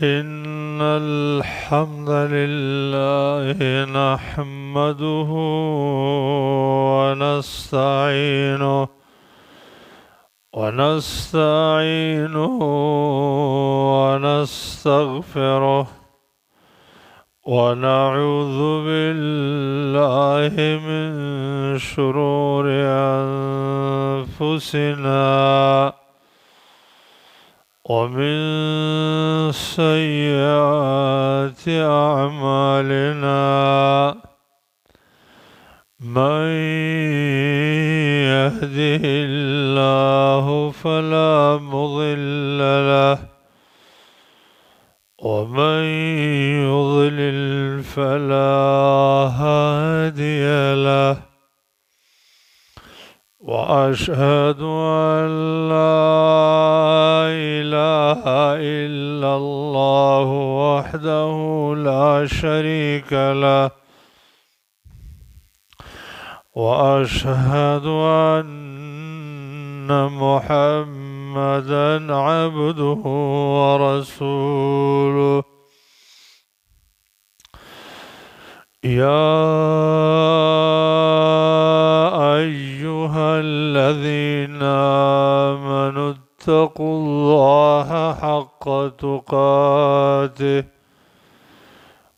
إن الحمد لله نحمده ونستعينه ونستغفره ونعوذ بالله من شرور أنفسنا ومن سيئات أعمالنا من يهده الله فلا مضل له ومن يضلل فلا هادي له وأشهد أن لا إله إلا الله وحده لا شريك له وأشهد أن محمدًا عبده ورسوله يا أيها الذين آمنوا اتقوا الله حق تقاته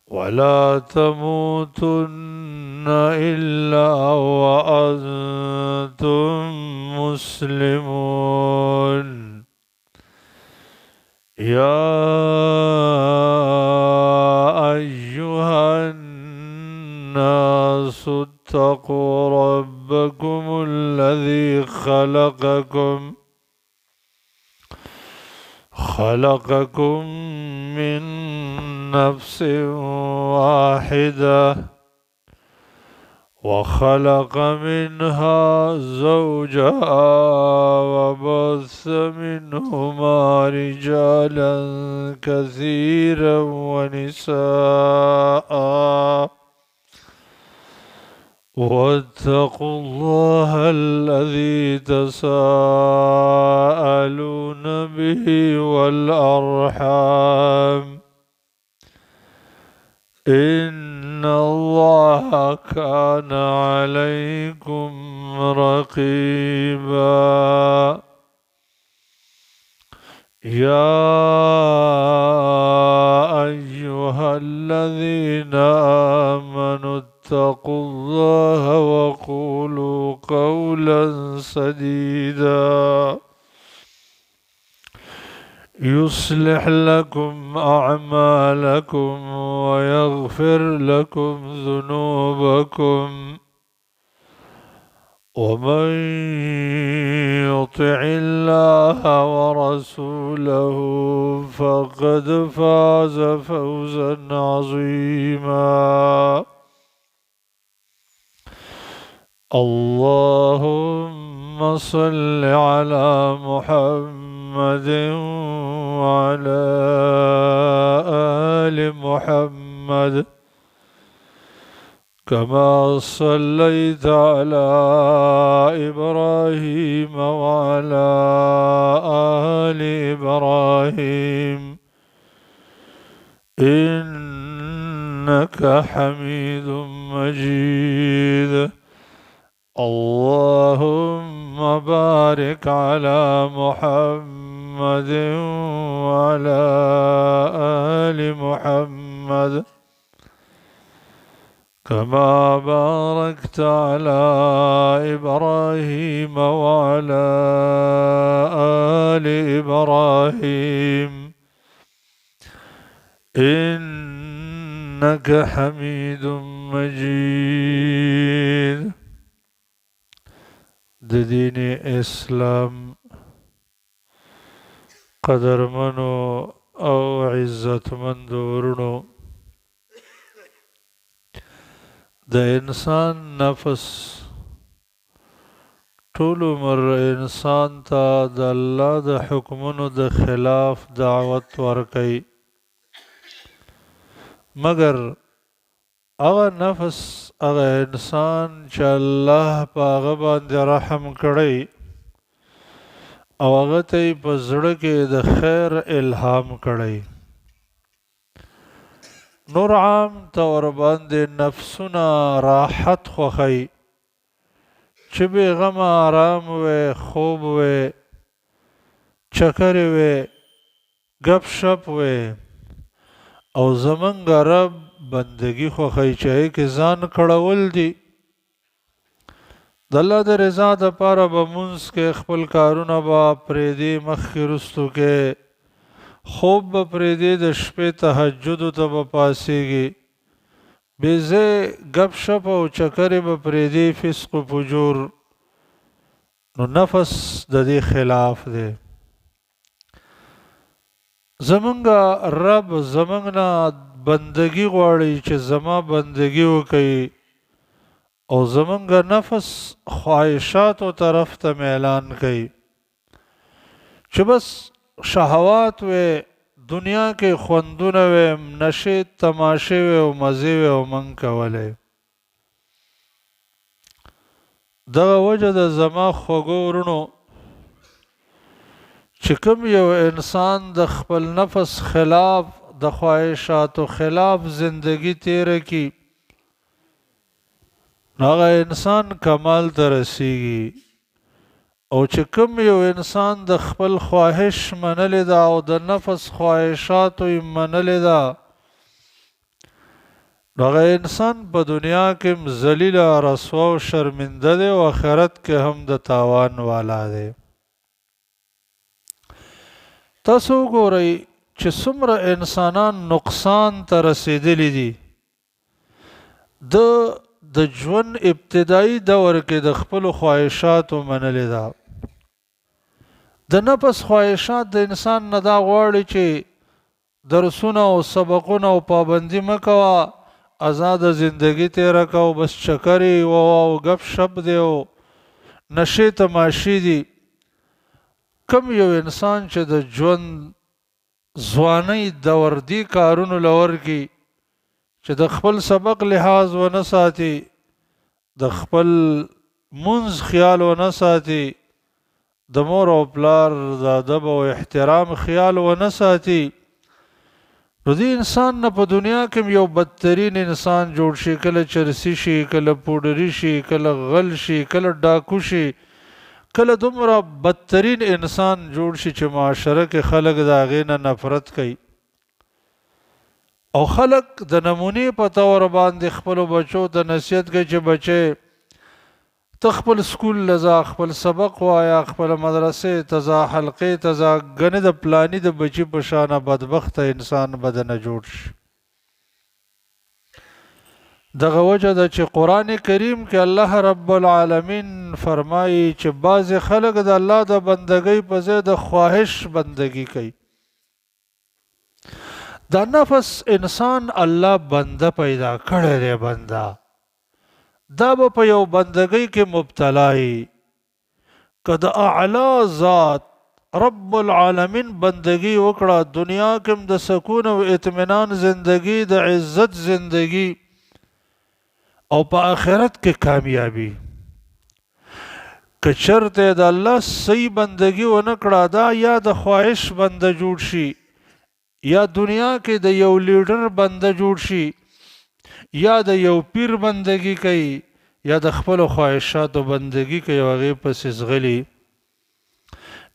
ولا تموتن إلا وأنتم مسلمون يا أيها الناس اتقوا ربكم الذي خلقكم من نفس واحدة وخلق منها زوجها وبث منهما رجالا كثيرا ونساء واتقوا الله الذي تساءلون به والأرحام إن الله كان عليكم رقيبا يا أيها الذين آمنوا اتقوا الله وقولوا قولا سديدا يصلح لكم أعمالكم ويغفر لكم ذنوبكم ومن يطع الله ورسوله فقد فاز فوزا عظيما اللهم صل على محمد وعلى آل محمد كما صليت على إبراهيم وعلى آل إبراهيم إنك حميد مجيد اللهم بارك على محمد وعلى آل محمد كما باركت على إبراهيم وعلى آل إبراهيم إنك حميد مجيد دين اسلام قدرمنو او عزت مندورنو د انسان نفس طول عمر انسان تا د الله د حکمونو د خلاف دعوت ورکي مگر اغا نفس اغا انسان چې الله په هغه باندې رحم کړی او هغه ته یې په زړه کې د خیر الهام کړی نور عام طور باندې نفسونه راحت خوښوي چې بې غمه آرام وی، خوب وی، چکرې وی، گپ شپ وی. او زمونږ رب بندگی خوښوي چې هغې کې ځان کړول دي. د الله د رضا دپاره به مونځ کې خپل کارونه به پرېږدي، مخکې رستو کې خوب به پرېږدي، د شپې تهجدو ته به پاڅېږي، بې ځای ګپ شپ او چکرې به پرېږدي، فسق و فجور. نو نفس د دې خلاف دی. زمونږ رب زمونږ نه بندگی غواړي چې زما بندگی وکړي، او زمونږ نفس خواهشاتو طرف ته میلان کوي چې بس شهوات وی، دنیا کې خوندونه وی، نشې تماشې وی او مزې وی او من کولی. دغه وجه د زما خوږو ورونو چې کوم یو انسان د خپل نفس خلاف، د خواهشاتو خلاف زندگی تیره کی، هغه انسان کمال ته رسیږي. او چې کوم یو انسان د خپل خواهش منلې ده او د نفس خواهشاتو یې منلې ده، هغه انسان په دنیا کې ذلیل، رسوا او شرمنده دی، او آخرت کې هم د تاوان والا دی. تاسو وګورئ چې څومره انسانان نقصان ته رسېدلی دي. د ژوند ابتدایي دور کې د خپلو خواهشاتو منلې ده. د نفس خواهشات د انسان نه دا غواړي چې درسونه او سبقونه او پابندي مه کوه، آزاد زندگی تیره کوه، بس چکرې او ګپ شپ دی او نشې تماشې دي. کم یو انسان چې د ژوند ځوانۍ دور دې کارونو له ورکړي چې د خپل سبق لحاظ ونه ساتي، د خپل منځ خیال ونه ساتي، د مور او پلار د ادب او احترام خیال ونه ساتي، نو دې انسان نه په دنیا کې یو بدترین انسان جوړ شي. کله چرسی شي، کله پوډري شي، کله غل شي، کله ډاکو شي، کله دومره بدترین انسان جوړ شي چې معاشره کې خلک د هغې نه نفرت کوي. او خلک د نمونې په طور باندې خپلو بچو ته نصیحت کوي چې بچی ته خپل سکول لځه، خپل سبق وایه، خپل مدرسې ته ځه، حلقې ته ځه، ګنې د پلاني د بچي په شانه بدبخته انسان به دنه جوړ شي. دغه وجه ده چې قرآن کریم کې الله رب العالمین فرمایي چې بعضې خلک د الله د بندګۍ په ځای د خواهش بندګي کوي. دا نفس انسان الله بنده پیدا کړی دی، بنده دا به په یو بندګۍ کې مبتلا وي. که د اعلی ذات رب العالمین بندگی وکړه، دنیا کې هم د سکون او اطمینان زندگی، د عزت زندگی، او په آخرت کې کامیابی. که چرته د الله صحیح بندگی ونه کړه، دا یا د خواهش بنده جوړ شي، یا دنیا کې د یو لیډر بنده جوړ شي، یا د یو پیر بندگی کوي، یا د خپل خواهشاتو بندگی کوي او هغې پسې ځغلي.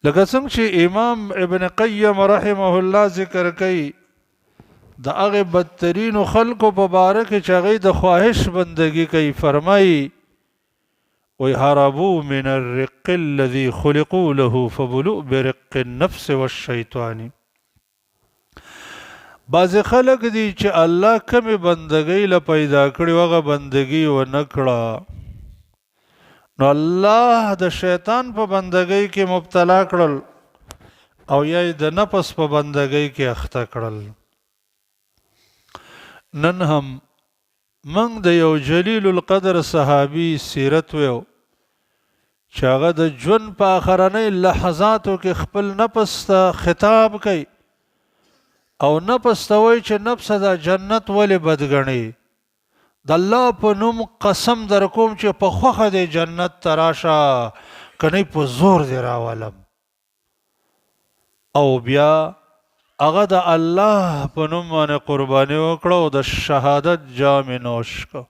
لکه څنګه چې امام ابن قیم رحمه الله ذکر کوي د هغې بدترینو خلکو په باره کې چې هغې د خواهش بندگی کوي، فرمایي وی هربوا من الرق الذي خلقوا له فبلؤ برق النفس والشیطان. بعضې خلک دي چې الله کمې بندګۍ له پیدا کړي، هغه بندګي ونه کړه، نو الله د شیطان په بندګۍ کې مبتلا کړل او یا د نفس په بندګۍ کې اخته کړل. نن هم موږ د یو جلیل القدر صحابي سیرت ویو چې هغه د ژوند په آخرنۍ لحظاتو کې خپل نفس ته خطاب کوي او نفس ته وایي چې نفسه دا جنت ولې بد ګڼې؟ د الله په نوم قسم در کوم چې په خوښه دی جنت ته راشه، که نه په زور دی راولم. او بیا هغه د الله په نوم باندې قرباني وکړه او د شهادت جام نوش کو.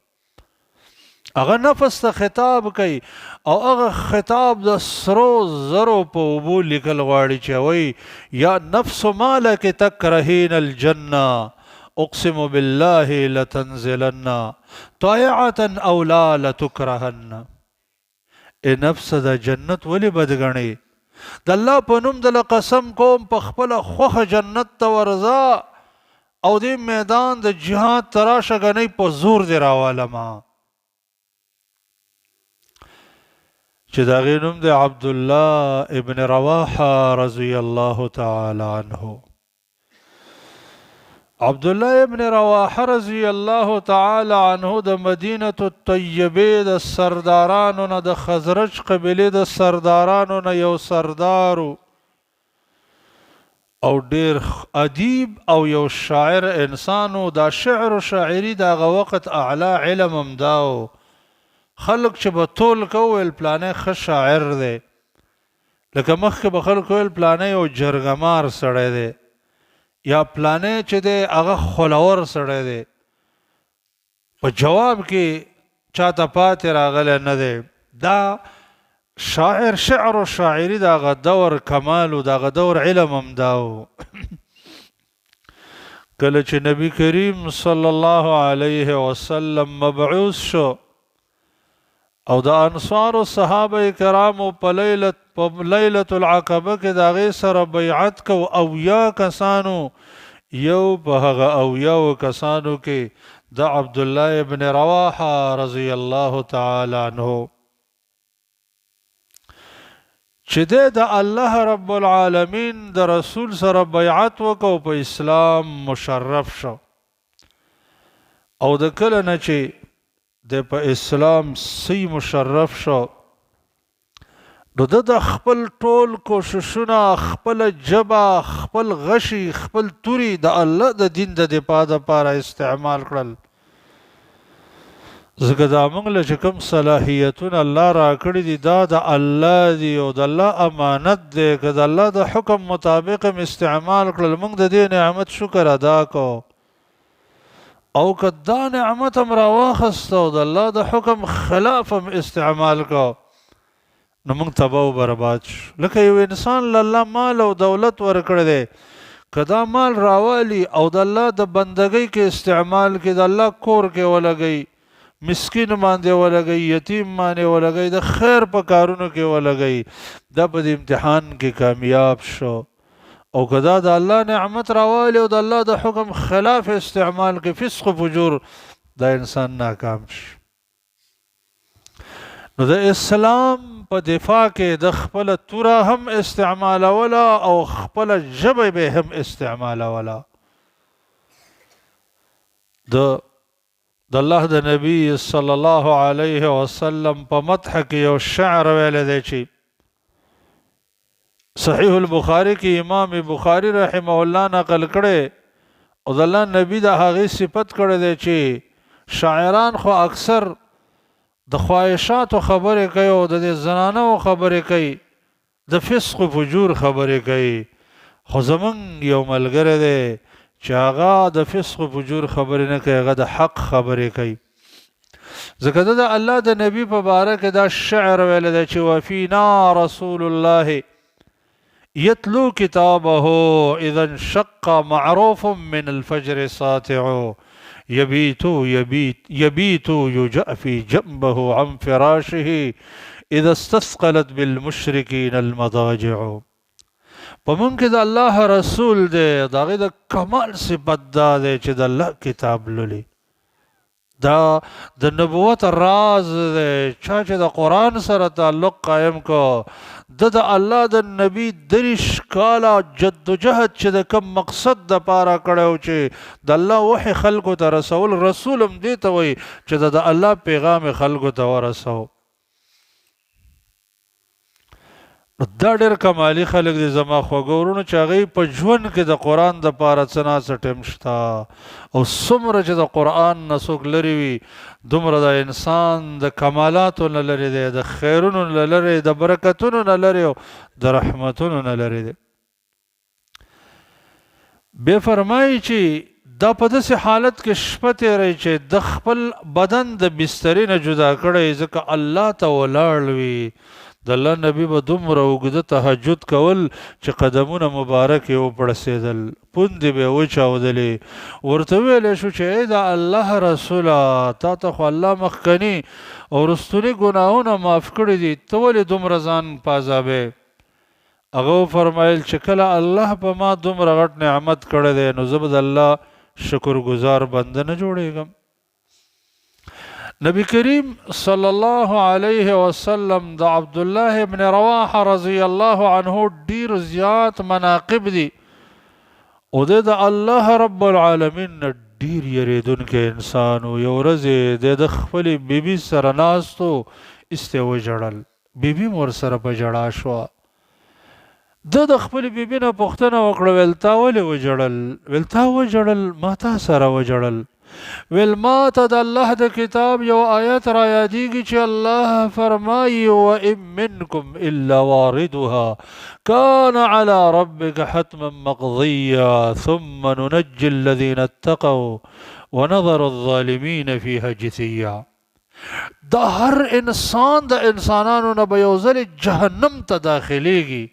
هغه نفس ته خطاب کوي او هغه خطاب د سرو زرو په اوبو لیکل غواړي چې وایي یا نفس مالک تکرهین الجنه اقسم بالله لتنزلن طائعه او لا لتکرهن. ای نفس د جنت ولی بدګنی د الله په نوم د قسم کوم په خپل خوخه جنت ته ورځه او د میدان د جهاد تراشه غنی په زور دی راوالما. چې دا غي نوم د عبد الله ابن رواحه رضی الله تعالی عنه. عبد الله ابن رواحه رضی الله تعالی عنه د مدینه الطیبه د سردارانو نه د خزرج قبیله د سردارانو نه یو سردارو او ډیر ادیب او یو شاعر انسانو. دا شعر او شاعری دغه وخت اعلی علم هم داو. خلق چې به تول کویل پلانې ښه شاعر دی، لکه مخکې به خلق ویل پلانې یو جرګمار سړی دی یا پلانې چې دی هغه خلور سړی دی، په جواب کې چاته پاتې راغلی نه دی. دا شاعر شعر و شاعري د هغه دور کمال و د هغه دور علم هم دا و. کله چې نبی کریم صلی الله علیه وسلم مبعوث شو او د انصار او صحابه کرامو په لیلة العقبه کې د هغې سره بیعت کو، اویا کسانو یو په هغه اویاو کسانو کې د عبدالله ابن رواحه رضی الله تعالی عنه چې د الله رب العالمین د رسول سره بیعت وکړو په اسلام مشرف شو. او د کله نه چې د په اسلام سی مشرف شو نو د خپل ټول کوششونه، خپل جبه، خپل غشي، خپل توري د الله د دین د دفاع دپاره استعمال کړل. ځکه دا موږ له چې کوم صلاحیتونه الله راکړي دي دا د الله دي او د الله امانت دی. که د الله د حکم مطابق هم استعمال کړل موږ د دې نعمت شکر ادا کو، او که دا نعمت هم راواخست او د الله د حکم خلاف هم استعمال کو نو موږ تباه و برباد شو. لکه یو انسان له الله مال او دولت ورکړی دی، که دا مال راوالی او د الله د بندګۍ کې استعمال کې د الله کور کې ولګوي، مسکین باندې ولګوي، یتیم باندې ولګوي، د خیر په کارونو کې ولګوي، دا په دې امتحان کې کامیاب شو. او که دا د الله نعمت راوالی او د الله د حکم خلاف استعمال کې فسق و فجور، دا انسان ناکام شي. نو د اسلام په دفاع کې د خپل توره هم استعمالوله او خپل ژبه به هم استعمالوله. د الله د نبی صلی الله علیه وسلم په مدح کې یو شعر ویلی دی چې صحیح البخاری کې امام بخاری رحمه الله نقل کړي او د الله نبی د هغې صفت کړی دی چې شاعران خو اکثر د خواهشاتو خبرې کوي او د دې زنانو خبرې کوي، د فسق و فجور خبرې کوي، خو زمونږ یو ملګری دی چې هغه د فسق و فجور خبرې نه کوي، هغه د حق خبرې کوي. ځکه د الله د نبی په باره کې دا شعر ویلی دی چې وفینا رسول الله يتلو كتابه إذا انشق معروف من الفجر ساطع يبيت يجأفي جنبه عن فراشه إذا استثقلت بالمشركين المضاجع. پمون کې د الله رسول دی، د هغې د کمال صفت دا دی چې د الله کتاب لولي. دا د نبوت راز دی. چا چې د قرآن سره تعلق قائم کو، د الله د نبی دریش کاله جدوجهد چې د کم مقصد د پاره کړی و چې د الله وحی خلکو ته رسول، رسول هم دې ته وایي چې د الله پیغام خلکو ته ورسو. دا ډېر کمالي خلک دي زما خوږو ورونو چې هغوی په ژوند کې د قرآن د پاره څه ناڅه ټیم شته، او څومره چې د قرآن نه څوک لرې وي دومره د انسان د کمالاتو نه لرې دی، د خیرونو نه لرې، د برکتونو نه لرې او د رحمتونو نه لرې دی. بیا فرمایي چې دا په داسې حالت کې شپه تېروي چې د خپل بدن د بسترې نه جدا کړی ځکه الله ته ولاړ وي. د الله نبی به دومره اوږده تهجد کول چې قدمونه مبارک یې وپړسېدل، پوندې به یې وچاودلې. ورته ویلی شو چې ای د الله رسوله، تا ته خو الله مخکني او رستوني ګناهونه معاف کړي دي، ته ولې دومره ځان په عذابې؟ هغه وفرمیل چې کله الله په ما دومره غټ نعمت کړی دی نو زه به د الله شکرګزار بنده نه جوړېږم. نبی کریم صلی الله علیه وسلم د عبدالله ابن رواحه رضی الله عنه ډیر زیات مناقب دي او د الله رب العالمین نه ډیر یریدونکی انسان و. یو ورځ د خپلې بیبي سره ناست و، ایستی وژړل، بیبي م ورسره په ژړا شوه. د خپلې بیبي نه پوښتنه وکړه، ویل تا ولې وژړل؟ ویل تا وژړل؟ ما تا سره وژړل. ویل ما ته د الله د کتاب یو آیت را یادېږي چې الله فرمایي وَإِن مِّنكُمْ إِلَّا وَارِدُهَا كَانَ عَلَى رَبِّكَ حَتْمًا مَّقْضِيًّا ثُمَّ نُنَجِّي الَّذِينَ اتَّقَوْا وَنَذَرُ الظَّالِمِينَ فِيهَا جِثِيًّا. دا هر انسان د انسانانو نه به یو ځل جهنم ته داخلیږي.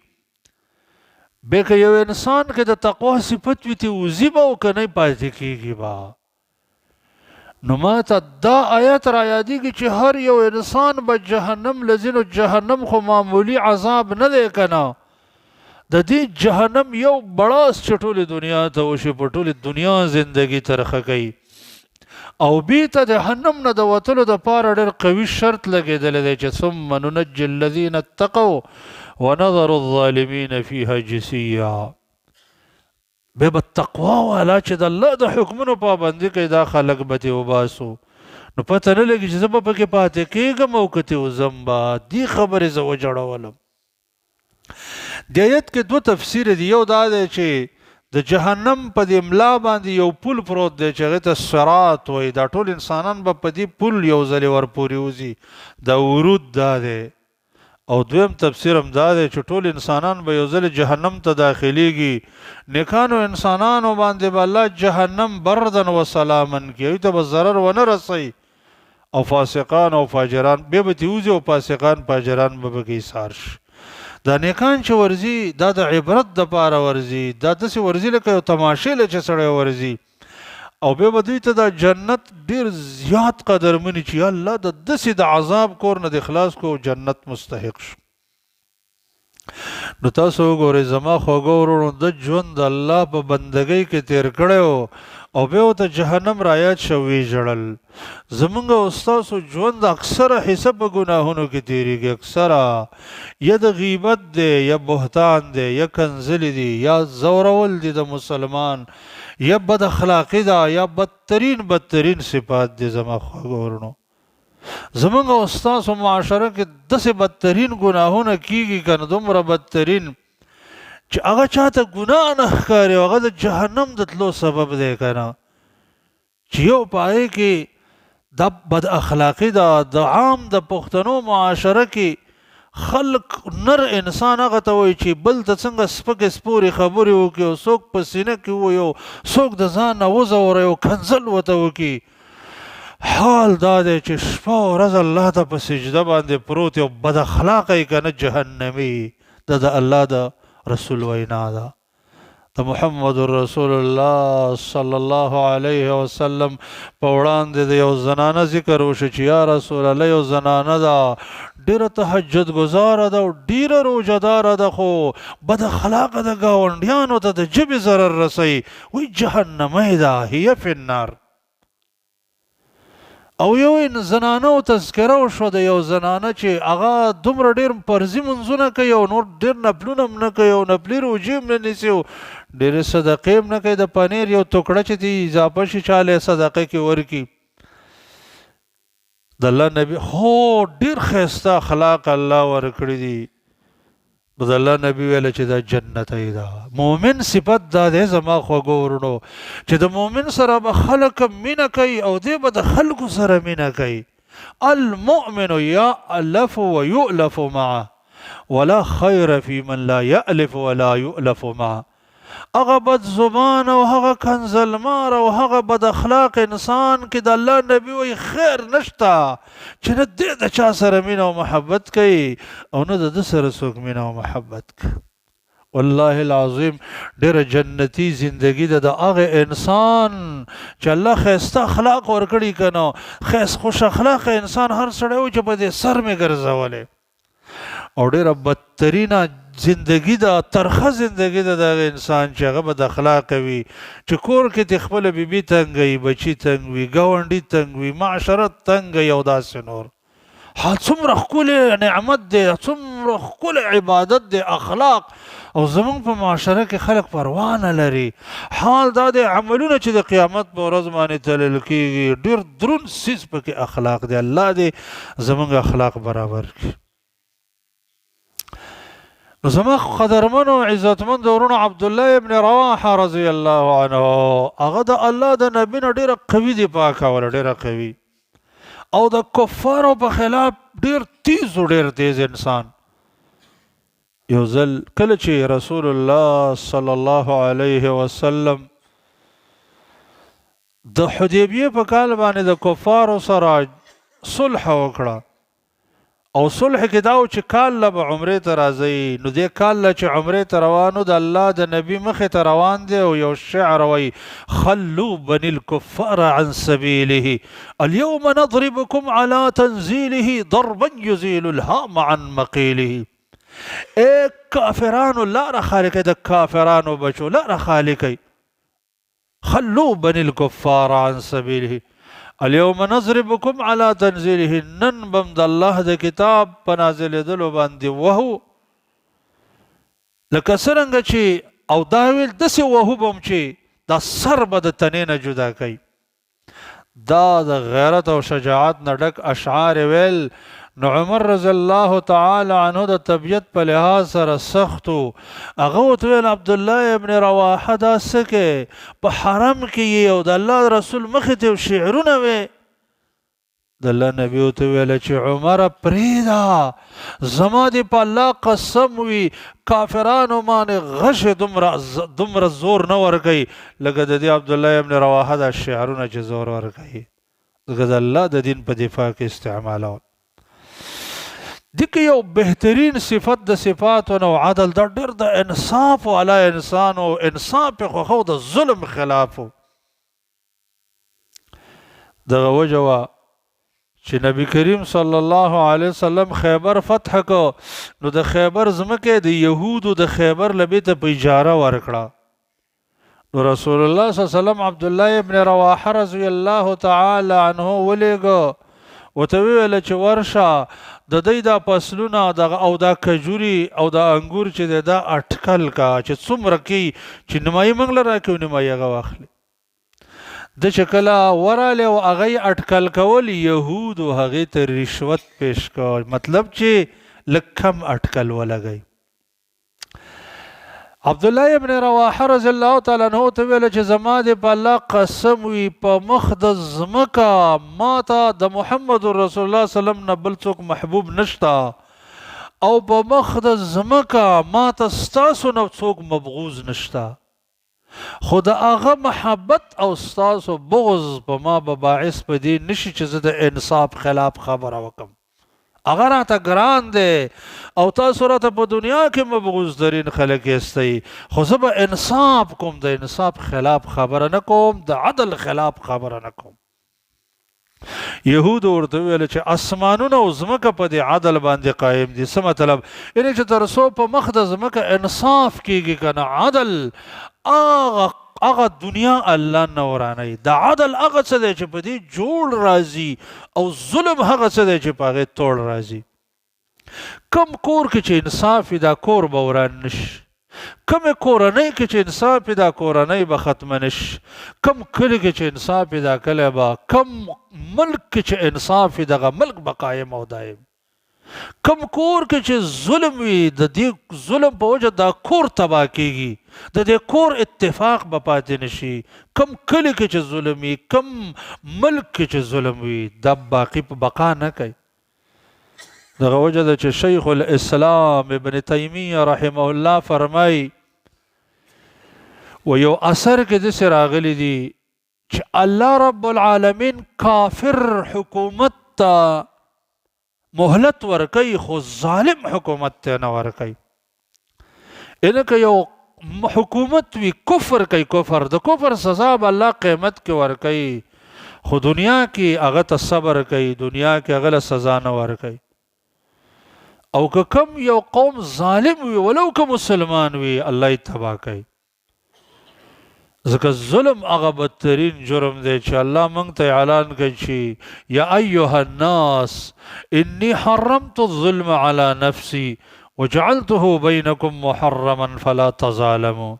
بیا که یو انسان کې د تقوا صفت وي تی وځي به او که نه پاتې کېږي به. نو ما ته دا آیت را یادېږي چې هر یو انسان به جهنم لځي. نو جهنم خو معمولی عذاب نه دی که نه، د دې جهنم یو بړاس چې ټولې دنیا ته وشي په ټولې دنیا زندگی ترخه کوي. او بیته د جهنم نه د وتلو دپاره ډېر قوي شرط لګېدلی دی چې ثم ننجي الذین اتقوا ونظر الظالمین فیها جثیا. بیا به تقوا والا چې د الله د حکمونو پابندي کوي دا خلک به ترې وباسو. نو پته نه لګي چې زه به پکې پاتې کېږم او که ترې وځم به. دې خبرې زه وجړولم. د آیت کې دوه تفسیر دي. یو دا دی چې د جهنم په دې ملا باندې یو پل پروت دی چې هغې ته صراط وایي. دا ټول انسانان به په دې پل یو ځلې ورپورې وځي. دا ورود دا دی. او دویم تفسیر هم دا دی چې ټول انسانان به یو ځل جهنم ته داخلیږي. نیکانو انسانانو باندې به الله جهنم بردن و سلامن کړي، هغوی ته به ضرر ونه رسوي. او فاسقان او فاجران بیا به ترې وځي او فاسقان فاجران به پکې ایسار شي. دا نیکان چې ورځي دا د عبرت دپاره ورځي، دا داسې ورځي لکه یو تماشې له چې سړی ورځي. او بیا به دوی ته دا جنت ډیر زیات قدرمني چې الله د داسې د عذاب کور نه د خلاص کو جنت مستحق شو. نو تاسو وګورئ زما خوږو وروڼو د ژوند د الله په بندګۍ کې تیر کړی و او بیا ورته جهنم رایاد شو ویې ژړل. زمونږ او ستاسو ژوند اکثره حصه په ګناهونو کې تیریږي. اکثره یا د غیبت دی یا بهتان دی یا کنځلې دي یا زورول دي د مسلمان یا بد اخلاقی ده یا بدترین صفات دي. زما خوږو وروڼو زمونږ او ستاسو معاشره کې داسې بدترین ګناهونه کیږي که نه دومره بدترین چې هغه چاته ګناه نه ښکاري او هغه د جهنم د تلو سبب دی که نه. چې یو په هغې کې دا بد اخلاقي ده. د عام د پښتنو معاشره کې خلق نر انسان هغه ته وایي چې بل ته څنګه سپکې سپورې خبرې وکړي او څوک په سینه کې ووایي او څوک د ځان نه وځوروي او کنځل ورته وکړي. حال دا دی چې شپه او ورځ الله ته په سجده باندې پروت یو بد اخلاقه یې که نه جهنمي. دا د الله د رسول وینا ده. د محمد رسول الله صلی الله علیه وسلم په وړاندې د یو زنانه ذکر وشو چې یا رسول الله یو زنانه ده ډېره تهجد ګزاره ده او ډېره روژهداره ده خو بد اخلاقه ده، ګاونډیانو ته د ژبې ضرر رسوي. وایي جهنمی ده هي فی النار. او یو زنانه او تذکره وشوه د یو زنانه چې هغه دومره ډېر فرضي منځونه کوي او نور ډېر نفلونه هم نه کوي او نفلي روژې هم نه نیسي او ډېرې صدقې هم نه کوي. د پنیر یو ټوکړه چې دې اضافه شي چاله صدقه کې ورکړي. د الله نبی هو ډېر ښایسته اخلاق الله ورکړي دي. د الله نبی ویل چې دا جنتۍ ده. مؤمن صفت دا دی زما خوږو وروڼو چې د مؤمن سره به خلک مینه کوي او دی به د خلکو سره مینه کوي. المؤمن یألف ویؤلف معه ولا خیر فی من لا یألف ولا یؤلف معه. هغه بد زبان او هغه کنزلمار او هغه بد اخلاق انسان کې د الله نبی وی خیر نشتا چې نه دې د چا سره مینه او محبت کوي او نه د سره څوک مینه او محبت کوي. والله العظیم ډېره جنتی زندگی د هغه انسان چې الله ښایسته اخلاق ورکړي که نو خوش اخلاق انسان هر سړی و چې په دې سر مې ګرځولی او ډېره بدترینه زندگی دا ترخه زندگی دا دغه انسان چې هغه بد اخلاق وي چې کور کې د خپله بیبي تنګوي بچي تنګوي ګاونډي تنګوي معاشرت تنګوي او داسې نور. څومره ښکلی نعمت دی څومره ښکلی عبادت دی اخلاق او زمونږ په معاشره کې خلک پروا نه لري. حال دا دی عملونه چې د قیامت په ورځ باندې تلل کېږي ډېر دروند څیز پکې اخلاق دی. الله دې زمونږ اخلاق برابر کړي. نو زما قدرمنو عزتمند ورونو عبدالله ابن رواحه رضی الله عنه هغه د الله د نبي نه ډېره قوي دفاع کوله ډېره قوي او د کفارو په خلاف ډېر تیز و ډېر تیز انسان. یو ځل کله چې رسول الله صلی الله علیه وسلم د حدیبیې په کال باندې د کفارو سره صلح وکړه او صلح کې دا و چې کال له به عمرې ته راځئ. نو دې کال له چې عمرې ته روانو د الله د نبي مخې ته روان دی او یو شعر وایي خلوا بني الكفار عن سبيله اليوم نضربكم على تنزيله ضربا يزيل الهام عن مقيله. اے کافرانو لاره خالي کوي د کافرانو بچو لاره خالي کوي. خلوا بني الكفار عن سبيله اليوم نضربكم على تنزيله نن بم د الله د کتاب په نازلېدلو باندې وهو لکه څرنګه چې او دا ویل داسې وهو بم چې دا سر به د تنې نه جدا کوي. دا د غیرت او شجاعت نه ډک اشعار ویل. نو عمر رضی الله تعالی عنه د طبیعت په لحاظ سره سخت و هغه ورته ویل عبدالله ابن رواحه دا څه کې په حرم کې یې او د الله رسول مخې ته شعرونه وې. د الله نبي ورته ویل چې عمره پرېږده زما دې په الله قسم وي کافرانو باندې غش دومره زور نه ورکوي لکه د دې عبدالله ابن رواحه دا شعرونه چې زور ورکوي لکه د الله د دین په دفاع کې استعمالول. دغه یو بهترین صفت د صفاتو نو عدل دا ډېر د انصاف والا انسان او انصاف په خوښو د ظلم خلاف دغه وجه وه چې نبی کریم صلی الله علیه وسلم خیبر فتح کو نو د خیبر ځمکې د یهودو د خیبر لبې ته په اجاره ورکړه. نو رسول الله صلی الله علیه وسلم عبدالله ابن رواحه رضی الله تعالی عنه ولیږه ورته وویله چې ورشه د دوی دا فصلونه او دا کجوري او دا انګور چې دی دا اټکل کا چې څومره کوي چې نیمایي موږ له راکوي نیمایي هغه واخلي. د چې کله ورغلی او هغه یې اټکل کول یهودو هغې ته رشوت پیش کول مطلب چې لږ کم اټکل ولګئ. عبدالله ابن رواحه رضی الله تعالی عنه ته ویل چې زما دې په الله قسم وي په مخ د ځمکه ما ته د محمد رسول الله وسلم نه بل څوک محبوب نشته او په مخ د ځمکه ما ته ستاسو نه څوک مبغوض نشته خو د هغه محبت او ستاسو بغض په ما به باعث په دې نشي چې زه د انصاف خلاف خبره وکم. هغه راته ګران دی او تاسو راته په دنیا کې مبغوض ترین خلک یاستئ خو زه به انصاف کوم د انصاف خلاف خبره نه کوم د عدل خلاف خبره نه کوم. یهودو ورته ویل چې اسمانونه او ځمکه په دې عدل باندې قایم دي. څه مطلب یعنې چې تر څو په مخ د ځمکه انصاف کېږي که نه عدل هغه دنیا الله نه ورانوي. د عدل هغه څه دی چې په دې جوړ راځي او ظلم هغه څه دی چې په هغې توړ راځي. کم کور کې چې انصاف وي دا کور به وران نشي. کمې کورنۍ کې چې انصاف وي دا کورنۍ به ختمه نشي. کم کلي کې چې انصاف وي دا کلی به کم ملک کې چې انصاف وي دغه ملک به قایم او دایم. کم کور کې چې ظلم وي د دې ظلم په وجه دا کور تباه کېږي د دې کور اتفاق به پاتې نشي. کم کلي کې چې ظلم وي کم ملک کې چې ظلم وي دا باقي په بقا نه کوي. دغه وجه ده چې شیخ الاسلام ابن تیمیه رحمه الله فرمایي و یو اثر کې داسې راغلی دي چې الله رب العالمین کافر حکومت ته مهلت ورکوي خو ظالم حکومت ته نه ورکوي. اینه که یو حکومت وی کفر کوي، کفر د کفر سزا به الله قیامت کې ورکوي، خو دنیا کې هغه ته صبر کوي، دنیا کې هغه له سزا نه ورکوي. او که کم یو قوم ظالم وي ولو که مسلمان وي الله یې تباه کوي. ځکه ظلم هغه بدترین جرم دی چې الله موږ ته اعلان کوي چې یا ایها الناس انی حرمت الظلم علی نفسی وجعلته بینکم محرما فلا تظالموا.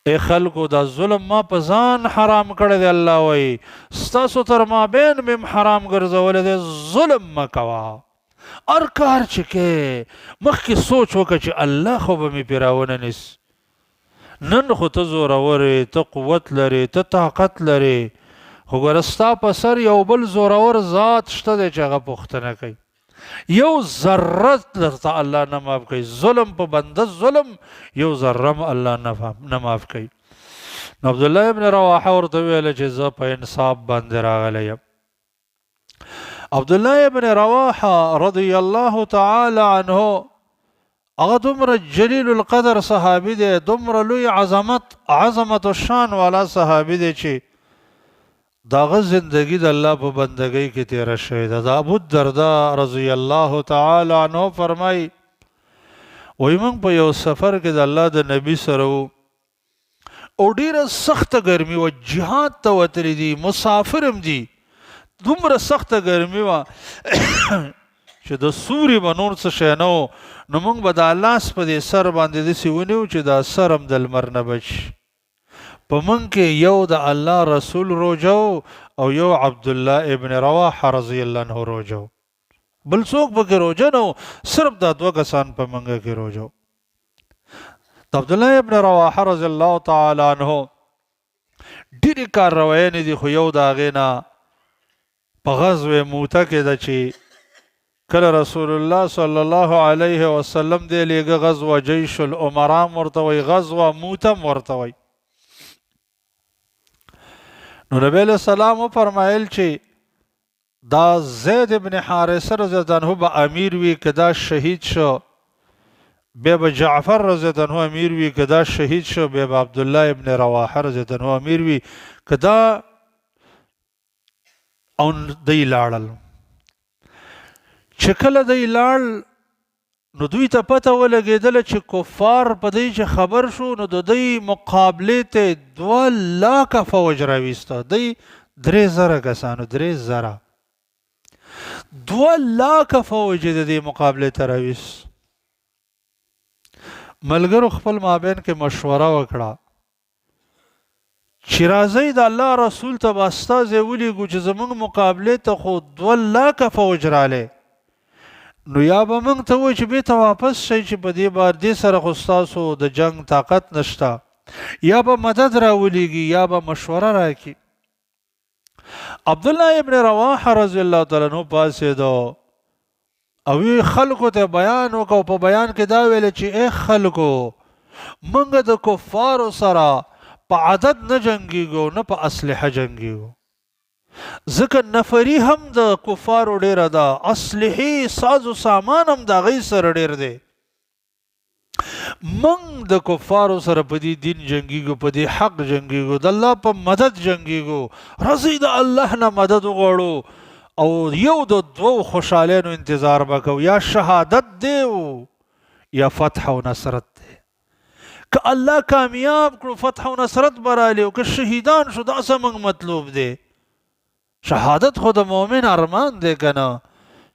اے خلکو دا ظلم ما په ځان حرام کړی دی، الله وایي ستاسو تر مابین مې حرام ګرځولی دی، ظلم مه کوه. هر کار چې کې مخکې سوچ وکړه چې الله خو به مې پرې راونه نیسي. نن خو ته زورور، ته قوت لرې، ته طاقت لرې، خو ګوره ستا په سر یو بل زورور ذات شته دی چې هغه پوښتنه کوي. یو ذره درته الله نه معاف کوي. ظلم په بنده ظلم یو ذره م الله نه معاف کوي. نو عبدالله ابن رواحه ورته ویله چې زه په انصاف باندې راغلی یم. عبدالله ابن رواحه رضی الله تعالی عنه هغه دومره جلیل القدر صحابي دی، دومره لوی عظمت الشان والا صحابي دی چې داغه زندگی د الله په بندګۍ کې تیره شوې ده. د ابو الدرداء رضی الله تعالی عنه فرمایي وایي موږ په یو سفر کې د الله د نبي سره وو او ډېره سخته ګرمي وه، جهاد ته وتلي دي، مسافر هم دي، دومره سخته ګرمي وه چې د سوري به نور څه شی نه و. نو موږ به دا لاس په دې سر باندې داسې ونیو چې دا سر هم د لمر نه بچ. په موږ کې یو د الله رسول روجو او یو عبدالله ابن رواحه رضی الله عنه روجو، بل څوک پکې روجه نه و، صرف دا دوه کسان په موږ کې روجو. د عبدالله ابن رواحه رضی الله تعالی عنه ډېرې کاررویانې دي، خو یو د هغې نه په غزوه موته کې ده چې کله رسول الله صلی الله علیه وسلم دی لیږه غزوه جیش الامرام ورته وایي، غزوه موته ورته وایي. نو نبی علیہ السلام وفرمایل چې دا زید ابن حارثه رضی الله عنه به امیر وي که دا شهید شو، بیا به جعفر رضی الله عنه امیر وي که دا شهید شو، بیا به عبدالله ابن رواحه رضی الله عنه امیر وي که دا او دی لاړل. چې کله دی لاړ نو دوی ته پته ولګېدله چې کفار په دی چې خبر شو نو د دوی مقابلې ته 2 لاکه فوج راویسته. دی 3,000 کسانو، 3,000 2 لاکه فوج د دې مقابلې ته راویست. ملګرو خپل مابین کې مشوره وکړه چې راځئ د الله رسول ته به استازی ولیږو چې زموږ مقابلې ته خو 2 لاکه فوج رالی، نو یا به موږ ته وایي چې بیرته واپس شئ چې په دې بار دې سره خو ستاسو د جنگ طاقت نشته، یا به مدد راولیږي یا به مشوره راکړي. عبدالله ابن رواحه رضی الله تعالی عنه پاڅېدو او خلکو ته بیان وکړ. په بیان کې دا ویل چې ای خلکو، موږ د کفارو سره په عدد نه جنګیږو نه په اسلحه جنګیږو، ځکه نفري هم د کفارو ډیره ده، اسلحې ساز و سامان هم د هغوی سره ډیر دی. موږ د کفارو سره په دې دین جنګیږو، په دې حق جنګیږو، د الله په مدد جنګیږو، راځئ د الله نه مدد وغواړو او یو د 2 خوشحالینو انتظار به کوو، یا شهادت دی یا فتح و نصرت دی. که الله کامیاب کړو فتح و نصرت به رالی، او که شهیدان شو دا څه موږ مطلوب دی. شهادت خو د مؤمن ارمان دی که نه،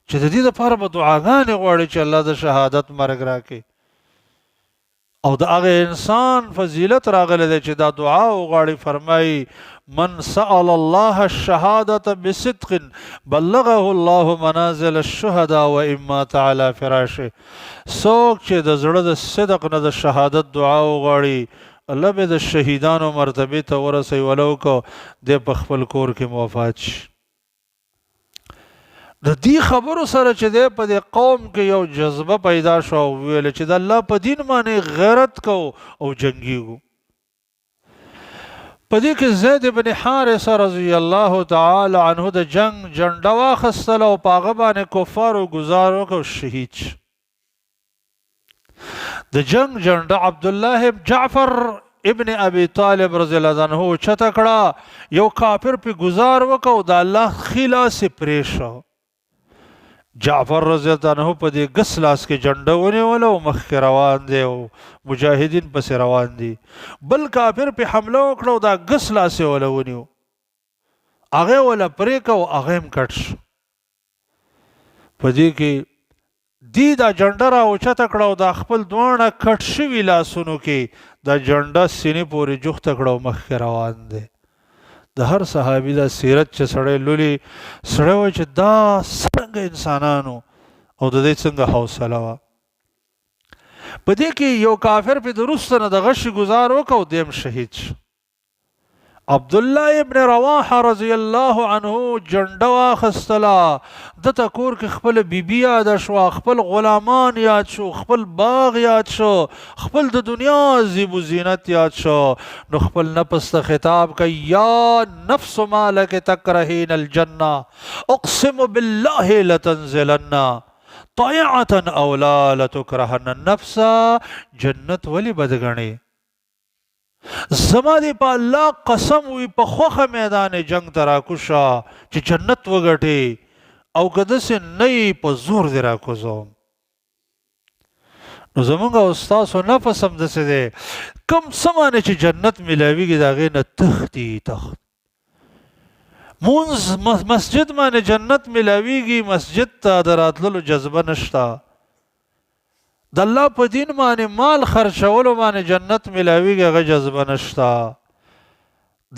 چې د دې دپاره به دعاګانې غواړي چې الله د شهادت مرګ راکړي. او د هغه انسان فضیلت راغلی دی چې دا دعا وغواړي. فرمایي من سأل الله الشهادة بصدق بلغه الله منازل الشهداء وإن مات على فراشه. څوک چې د زړه د صدق نه د شهادت دعا وغواړي الله به د شهیدانو مرتبه ته ورسوي، ولو که د په خپل کور کې وفات شي. د دې خبرو سره چې دی په دې قوم کې یو جذبه پیدا شو او ویل چې د الله په دین باندې غیرت کو او جنګیږو. په دې کې زید بن حارثه رضی الله تعالی عنه د جنگ جنډه واخیستله او په هغه باندې کفارو ګزار وکړ، شهید شو. د جنگ جنډه عبدالله ابن جعفر ابن ابي طالب رضی الله عنه چته کړه، یو کافر په گزار وکاو، د الله خلاص پرې شو. جعفر رضی الله عنه په دې ګس لاس کې جنډه ونیوله او مخکې روان دی او مجاهدین پسې روان دي. بل کافر په حمله وکړه او دا ګس لاس یې وله ونیو، هغه وله پرې کړ او هغه هم کټ شو. په دې کې دی دا جنډه را اوچته کړه او دا خپل دواړه کټ شوي لاسونو کې دا جنډه سینې پورې جوخته کړه او مخکې روان دی. د هر صحابي دا سیرت چې سړی لولي، سړی وایي چې دا څرنګه انسانانو او د دې څنګه حوصله وه. په دې کې یو کافر په د وروسته نه د غشي ګزار وکړ او دی هم شهید شو. عبدالله ابن رواحه رضی الله عنه جنډه واخیستله، دته کور کې خپل بیبي یاده شوه، خپل غلامان یاد شو، خپل باغ یاد شو، خپل د دنیا زیب و زینت یاد شو. نو خپل نفس ته خطاب کوي، یا نفس ما لک تکرهین الجنه اقسم بالله لتنزلن طیعة او لا لتکرهن النفس. جنت ولی بدګنی؟ زما دی په الله قسم وي په خوخه میدان جنگ ته راکوشه چې جنت وګټې، او که داسې نه په زور دی راکوزوم. نو زمونږ او ستاسو نفس هم داسې دی، کم څه معنی چې جنت میلاویږي د هغې نه تښتي تښت. مونځ مسجد باندې جنت میلاویږي، مسجد ته د راتللو جذبه نشته. د الله په دین باندې مال خرچولو باندې جنت ملاویږي، هغه جذبه نشته.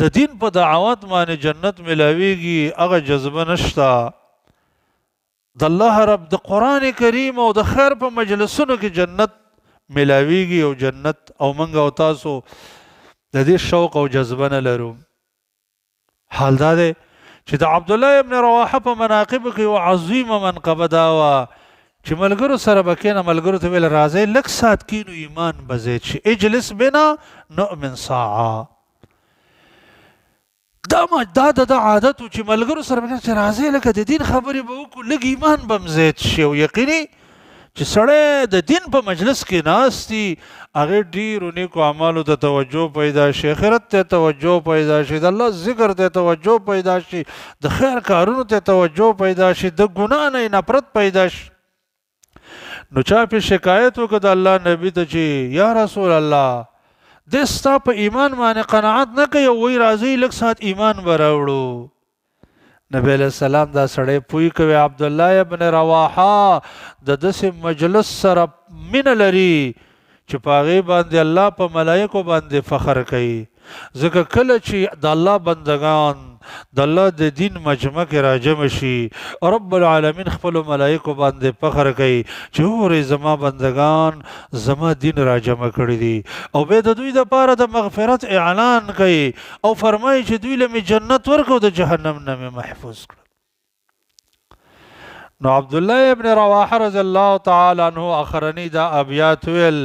د دین په دعوت باندې جنت ملاویږي، هغه جذبه نشته. د الله رب د قرآن کریم او د خیر په مجلسونو کې جنت ملاویږي او جنت او منګ او تاسو د دې شوق او جذبه نه لرو. حال دا دی چې د عبدالله ابن رواحه په مناقبو کې یو عظیمه منقبه دا وه چې ملګرو سره به کېنه، ملګرو ته ویل راځئ لږ ساعت کېنو ایمان به زیات شي، اجلس بنا نؤمن ساعه. دا د عادت و چې ملګرو سره به کېنه چې راځئ لکه د دین خبرې به وکړو، لږ ایمان به هم زیات شي. او یقیني چې سړی د دین په مجلس کې ناست دي، هغې ډېرو نیکو اعمالو ته توجه پیدا شي، آخرت ته توجه پیدا شي، د الله ذکر ته توجه پیدا شي، د خیر کارونو ته توجه پیدا شي، د ګناه نه نفرت پیدا شي. نو چا په شکایت وکړه د الله نبی ته چې یا رسول الله دې ستا په ایمان باندې قناعت نه کوي او وایي راځئ لږ ساعت ایمان به راوړو. نبی علیہ السلام دا سړی پوی کوي عبدالله ابن رواحه د داسې مجلس سره مینه لري چې په هغې باندې الله په ملایکو باندې فخر کوي. ځکه کله چې د الله بندگان د الله د دین مجمع کې راجمع شي، رب العالمین خپلو ملایکو باندې فخر کوي چې وګورئ زما بندگان زما دین راجمع کړي دي، او بیا د دوی دپاره د مغفرت اعلان کوي او فرمایي چې دوی له مې جنت ورکړو، د جهنم نه مې محفوظ کړه. نو عبدالله ابن رواحه رضی الله تعالی عنه اخرنی دا ابیات ویل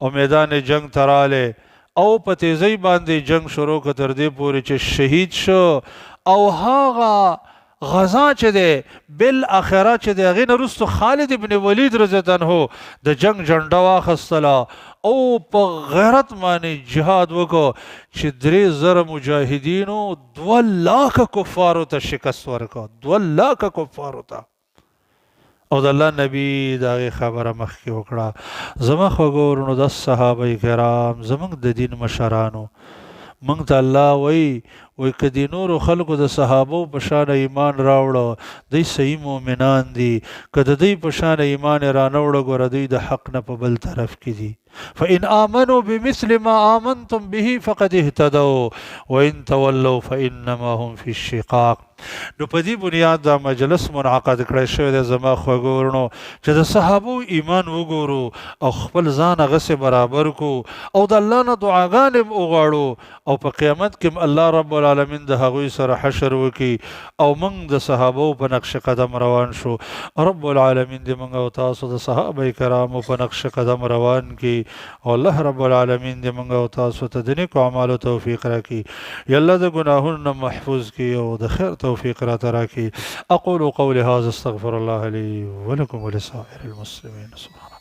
او میدان جنگ تراله او په تیزی باندې جنگ شروع که تر دې پورې چې شهید شو. او هغه غزا چې دی بالاخره چې د هغې نه وروستو خالد ابن ولید رضی الله عنه د جنگ جنډه واخیستله او په غیرت باندې جهاد وکړو چې 3,000 مجاهدینو 2,00,000 کفارو ته شکست ورکړه، 2,00,000 کفارو ته. او د الله نبی د هغې خبره مخکې وکړه. زما خوږو ورونو د صحابه کرام زموږ د دین مشرانو موږ ته الله وایي که د نورو خلکو د صحابو په شان ایمان راوړه دوی صحیح مؤمنان دي، که د دوی په شان ایمان یې رانهوړه ګوره دوی د حق نه په بل طرف کې دي. فإن آمنوا بمثل ما آمنتم به فقد اهتدوا وإن تولوا فإنما هم في الشقاق. نو په دې بنیاد دا مجلس منعقد کړی شوی دی زما خوږو ورونو چې د صحابو ایمان وګورو او خپل ځان هغسې برابر کړو او د الله نه دعاګانې هم وغواړو او په قیامت کې هم الله رب العالمین العالمین د هغوی سره حشر وکي او موږ د صحابو په نقش قدم روان شو. رب العالمین دې موږ او تاسو د صحابه کرامو په نقش قدم روان کی او الله رب العالمین دې موږ او تاسو ته د نیکو اعمالو توفیق راکړي. یا الله د ګناهونو محفوظ کی او د خیر توفیق راته راکړي. اقول قولي هذا استغفر الله لي ولكم ولسائر المسلمين. سبحان